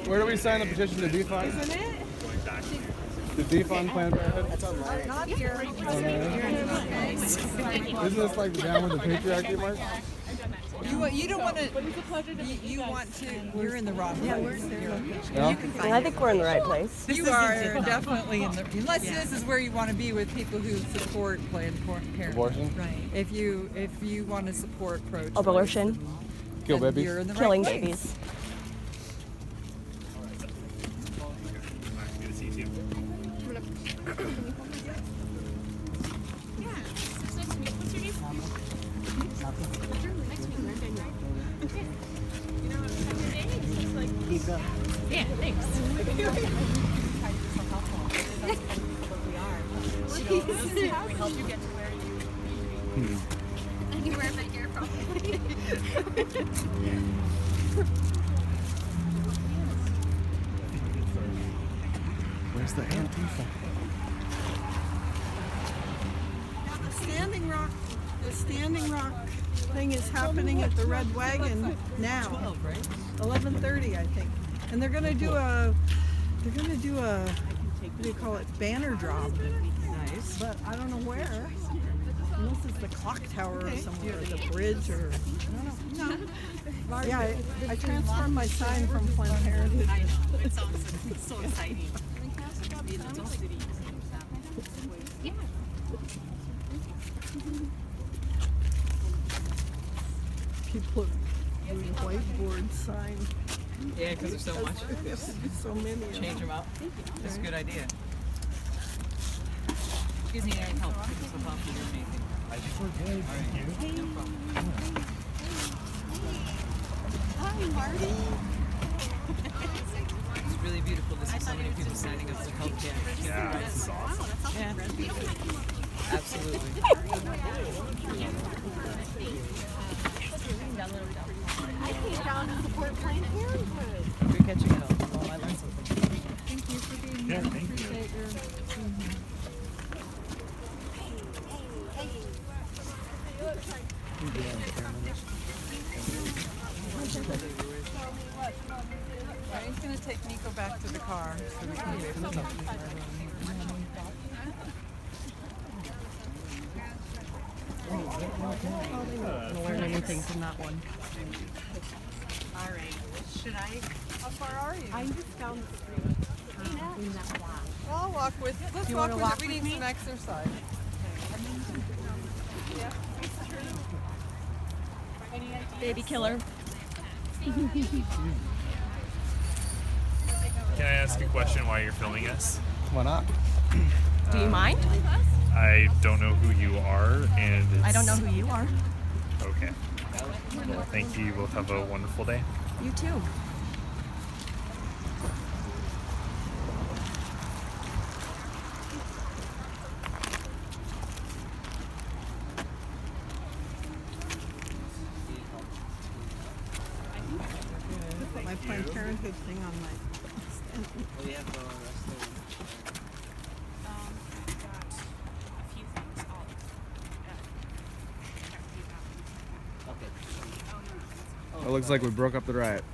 Where do we sign the petition to defund? Isn't it? To defund Planned Parenthood? Not here. Isn't this like the down with the patriarchy march? You don't want to. You want to. You're in the wrong place. No? I think we're in the right place. You are definitely in the. Unless this is where you want to be with people who support Planned Parenthood. Abortion? Right. If you want to support pro-choice, Abortion. Kill then babies? you're in the Killing right place. babies. Yeah, thanks. We help you get to where you need to be. And you wear my hair probably. Where's the Antifa? The Standing Rock thing is happening at the Red Wagon now. 12, right? 11:30, I think. And they're gonna do a what do you call it, banner drop. Nice. But I don't know where. Unless it's the clock tower or somewhere, or the bridge, or I don't know. Yeah, I transformed my sign from Planned Parenthood. I know. It sounds so exciting. Yeah. People are doing whiteboard sign. Yeah, because there's so much. There's so many. of them. Change them up. That's a good idea. You guys need any help? This will help you do anything. I just work good, thank you. No problem. Hi, Marty. It's really beautiful to see so many people signing up to help kids. Yeah, this is awesome. Yeah. Absolutely. I came down to support Planned Parenthood. You're catching it all. Oh, I learned something. Thank you for being here. Appreciate your. Ryan's gonna take Nico back to the car so we can get him. Learn anything from that one. All right. Should I? How far are you? I'm just down the street. In that block. Well, I'll walk with. Let's walk with it. We need some exercise. Baby killer. Can I ask a question while you're filming us? Why not? Do you mind? I don't know who you are, and I don't know who you are. Okay. Well, thank you. You both have a wonderful day. You too. Put my Planned Parenthood thing on my. A few things. It looks like we broke up the riot.